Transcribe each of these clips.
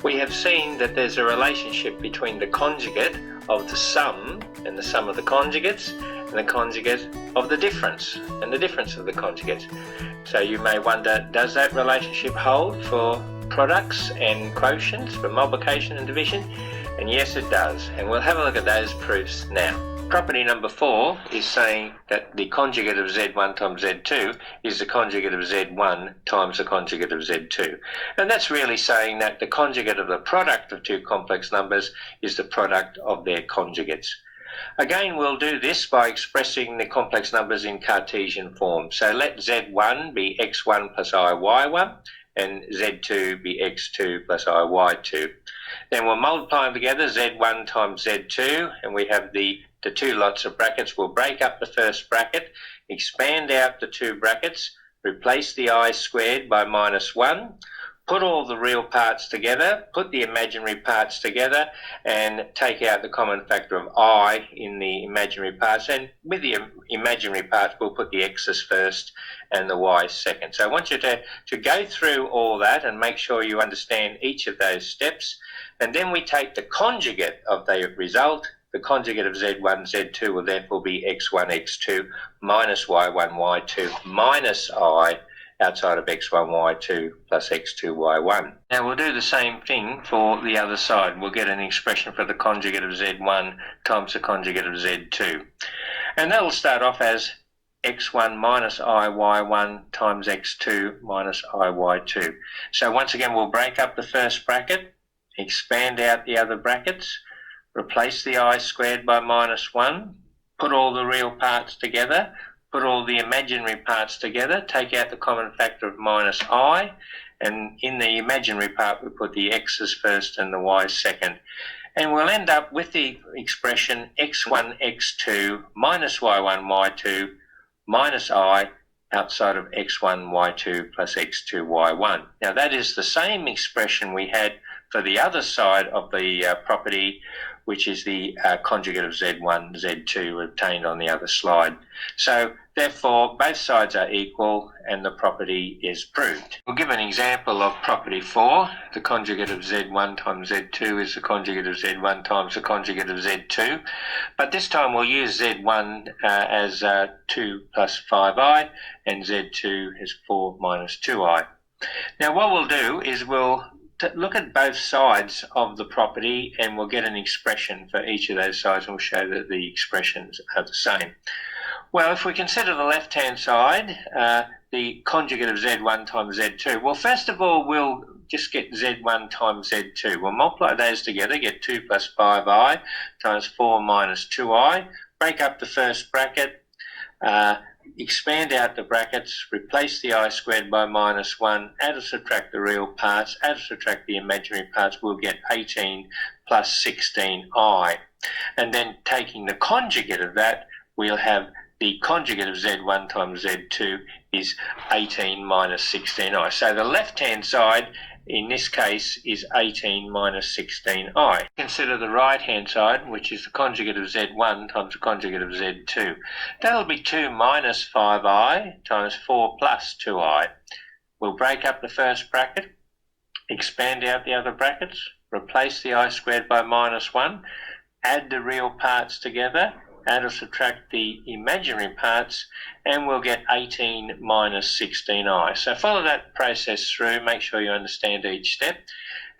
We have seen that there's a relationship between the conjugate of the sum and the sum of the conjugates and the conjugate of the difference and the difference of the conjugates. So you may wonder, does that relationship hold for products and quotients, for multiplication and division? And yes, it does. And we'll have a look at those proofs now. Property number 4 is saying that the conjugate of Z1 times Z2 is the conjugate of Z1 times the conjugate of Z2. And that's really saying that the conjugate of the product of two complex numbers is the product of their conjugates. Again, we'll do this by expressing the complex numbers in Cartesian form. So let Z1 be x1 plus iy1 and Z2 be x2 plus iy2. Then we'll multiply them together, Z1 times Z2, and we have the two lots of brackets. We'll break up the first bracket, expand out the two brackets, replace the I squared by minus 1, put all the real parts together, put the imaginary parts together, and take out the common factor of I in the imaginary parts. And with the imaginary parts, we'll put the x's first and the y's second. So I want you to go through all that and make sure you understand each of those steps. And then we take the conjugate of the result. The conjugate of Z1, Z2 will therefore be x1, x2 minus y1, y2 minus I outside of x1, y2 plus x2, y1. Now we'll do the same thing for the other side. We'll get an expression for the conjugate of Z1 times the conjugate of Z2. And that will start off as x1 minus iy1 times x2 minus iy2. So once again, we'll break up the first bracket, expand out the other brackets, replace the I squared by minus 1, put all the real parts together, put all the imaginary parts together, take out the common factor of minus I, and in the imaginary part we put the x's first and the y's second. And we'll end up with the expression x1, x2 minus y1, y2 minus I outside of x1, y2 plus x2, y1. Now that is the same expression we had for the other side of the property, which is the conjugate of Z1, Z2 obtained on the other slide. So therefore, both sides are equal and the property is proved. We'll give an example of property 4. The conjugate of Z1 times Z2 is the conjugate of Z1 times the conjugate of Z2. But this time we'll use Z1 as 2 plus 5i and Z2 as 4 minus 2i. Now what we'll do is we'll look at both sides of the property and we'll get an expression for each of those sides, and we'll show that the expressions are the same. Well, if we consider the left-hand side, the conjugate of Z1 times Z2, well, first of all, we'll just get Z1 times Z2. We'll multiply those together, get 2 plus 5i times 4 minus 2i, break up the first bracket, expand out the brackets, replace the I squared by minus 1, add or subtract the real parts, add or subtract the imaginary parts, we'll get 18 plus 16i. And then taking the conjugate of that, we'll have the conjugate of Z1 times Z2 is 18 minus 16i. So the left-hand side in this case is 18 minus 16i. Consider the right-hand side, which is the conjugate of Z1 times the conjugate of Z2. That'll be 2 minus 5i times 4 plus 2i. We'll break up the first bracket, expand out the other brackets, replace the I squared by minus 1, add the real parts together, add or subtract the imaginary parts, and we'll get 18 minus 16i. So follow that process through, make sure you understand each step.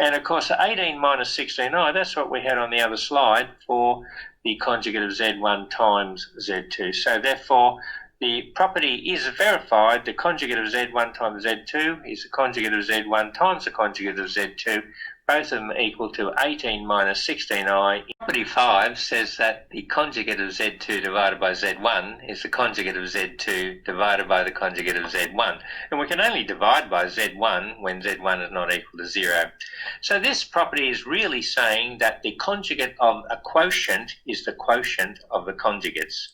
And of course, 18 minus 16i, that's what we had on the other slide for the conjugate of Z1 times Z2. So therefore, the property is verified. The conjugate of Z1 times Z2 is the conjugate of Z1 times the conjugate of Z2. Both of them equal to 18 minus 16i. Property 5 says that the conjugate of Z2 divided by Z1 is the conjugate of Z2 divided by the conjugate of Z1. And we can only divide by Z1 when Z1 is not equal to 0. So this property is really saying that the conjugate of a quotient is the quotient of the conjugates.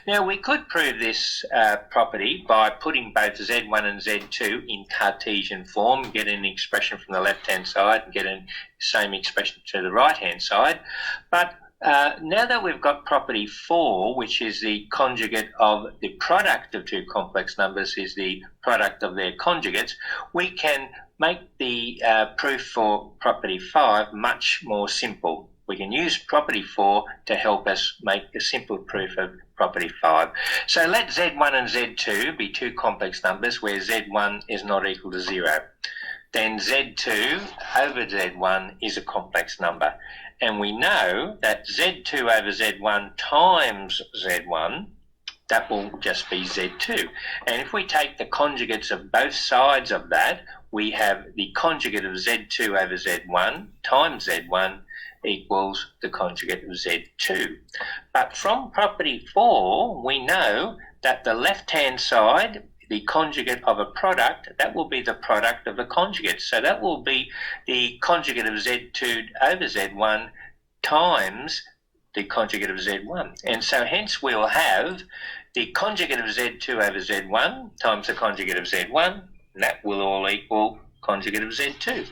Now we could prove this property by putting both Z1 and Z2 in Cartesian form, get an expression from the left-hand side and get the same expression to the right-hand side. But Now that we've got property 4, which is the conjugate of the product of two complex numbers is the product of their conjugates, we can make the proof for property 5 much more simple. We can use property 4 to help us make a simple proof of property 5. So let Z1 and Z2 be two complex numbers where Z1 is not equal to 0. Then Z2 over Z1 is a complex number. And we know that Z2 over Z1 times Z1, that will just be Z2. And if we take the conjugates of both sides of that, we have the conjugate of Z2 over Z1 times Z1 equals the conjugate of Z2. But from property 4, we know that the left-hand side, the conjugate of a product, that will be the product of the conjugate. So that will be the conjugate of Z2 over Z1 times the conjugate of Z1. And so hence we'll have the conjugate of Z2 over Z1 times the conjugate of Z1, and that will all equal conjugate of Z2.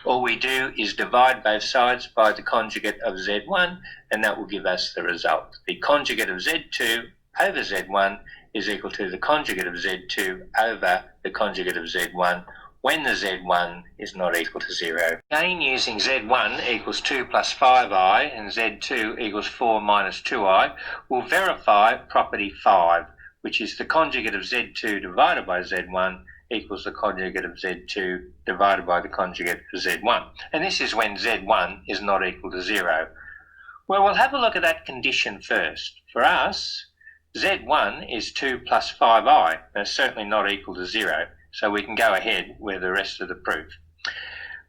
All we do is divide both sides by the conjugate of Z1, and that will give us the result. The conjugate of Z2 over Z1 is equal to the conjugate of Z2 over the conjugate of Z1 when the Z1 is not equal to 0. Again, using Z1 equals 2 plus 5i and Z2 equals 4 minus 2i, we'll verify property 5, which is the conjugate of Z2 divided by Z1 equals the conjugate of Z2 divided by the conjugate of Z1. And this is when Z1 is not equal to 0. Well, we'll have a look at that condition first. For us, Z1 is 2 plus 5i, and it's certainly not equal to 0, so we can go ahead with the rest of the proof.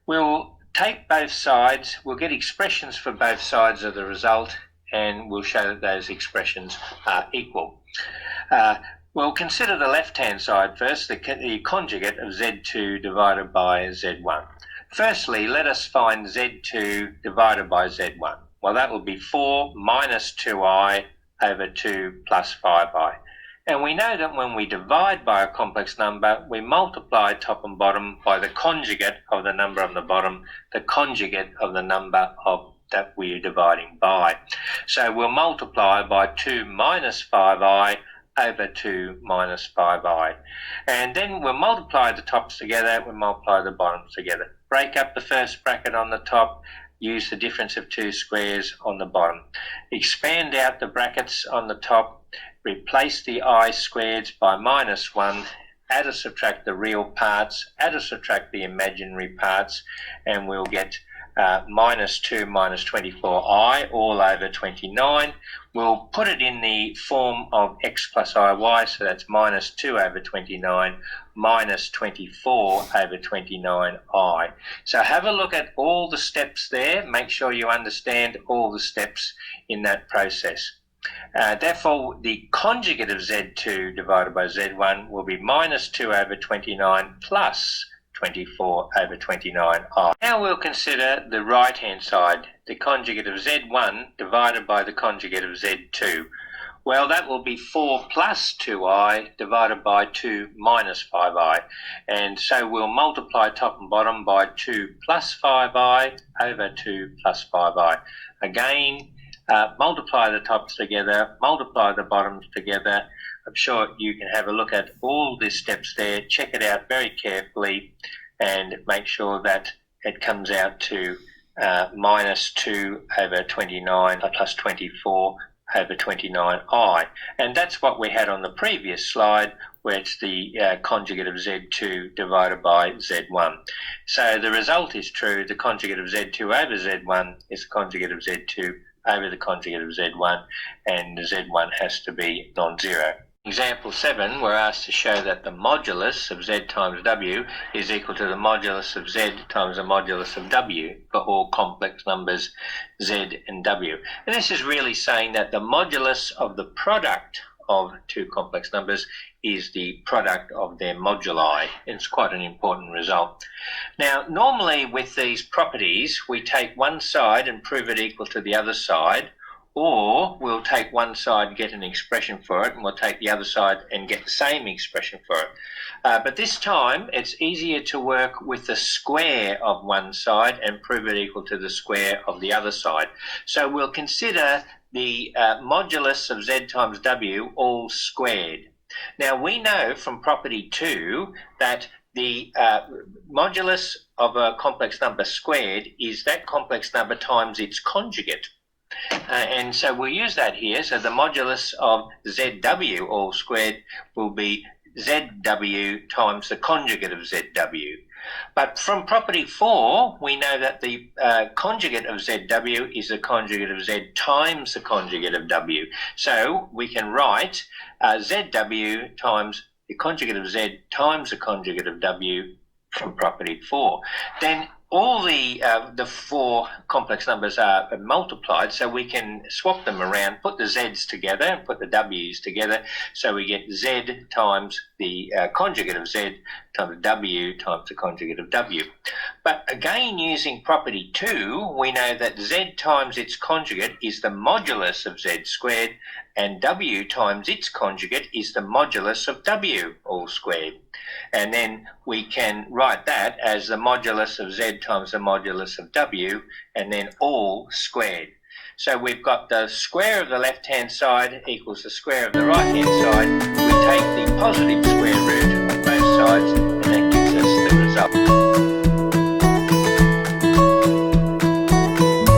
We'll take both sides, we'll get expressions for both sides of the result, and we'll show that those expressions are equal. We'll consider the left-hand side first, the conjugate of Z2 divided by Z1. Firstly, let us find Z2 divided by Z1. Well, that will be 4 minus 2i over 2 plus 5i. And we know that when we divide by a complex number, we multiply top and bottom by the conjugate of the number on the bottom, the conjugate of the number that we are dividing by. So we'll multiply by 2 minus 5i over 2 minus 5i. And then we'll multiply the tops together, we'll multiply the bottoms together. Break up the first bracket on the top, use the difference of two squares on the bottom. Expand out the brackets on the top, replace the I squareds by minus 1, add or subtract the real parts, add or subtract the imaginary parts, and we'll get minus 2 minus 24i all over 29. We'll put it in the form of x plus iy, so that's minus 2 over 29 minus 24 over 29i. So have a look at all the steps there. Make sure you understand all the steps in that process. Therefore, the conjugate of Z2 divided by Z1 will be minus 2 over 29 plus 24 over 29i. Now we'll consider the right-hand side, the conjugate of Z1 divided by the conjugate of Z2. Well, that will be 4 plus 2i divided by 2 minus 5i. And so we'll multiply top and bottom by 2 plus 5i over 2 plus 5i. Again, multiply the tops together, multiply the bottoms together. I'm sure you can have a look at all the steps there, check it out very carefully, and make sure that it comes out to minus 2 over 29 plus 24 over 29i. And that's what we had on the previous slide, where it's the conjugate of Z2 divided by Z1. So the result is true. The conjugate of Z2 over Z1 is the conjugate of Z2 over the conjugate of Z1, and Z1 has to be non-zero. Example 7, we're asked to show that the modulus of Z times W is equal to the modulus of Z times the modulus of W for all complex numbers Z and W. And this is really saying that the modulus of the product of two complex numbers is the product of their moduli. It's quite an important result. Now, normally with these properties, we take one side and prove it equal to the other side, or we'll take one side, get an expression for it, and we'll take the other side and get the same expression for it. But this time, it's easier to work with the square of one side and prove it equal to the square of the other side. So we'll consider the modulus of z times w all squared. Now, we know from property 2 that the modulus of a complex number squared is that complex number times its conjugate. And so we'll use that here. So the modulus of zw all squared will be zw times the conjugate of zw. But from property 4, we know that the conjugate of zw is the conjugate of z times the conjugate of w. So we can write zw times the conjugate of z times the conjugate of w from property 4. Then all the 4 complex numbers are multiplied, so we can swap them around, put the z's together and put the w's together, so we get z times the conjugate of z times w times the conjugate of w. But again, using property 2, we know that z times its conjugate is the modulus of z squared, and w times its conjugate is the modulus of w all squared. And then we can write that as the modulus of z times the modulus of w, and then all squared. So we've got the square of the left-hand side equals the square of the right-hand side. We take the positive square root of both sides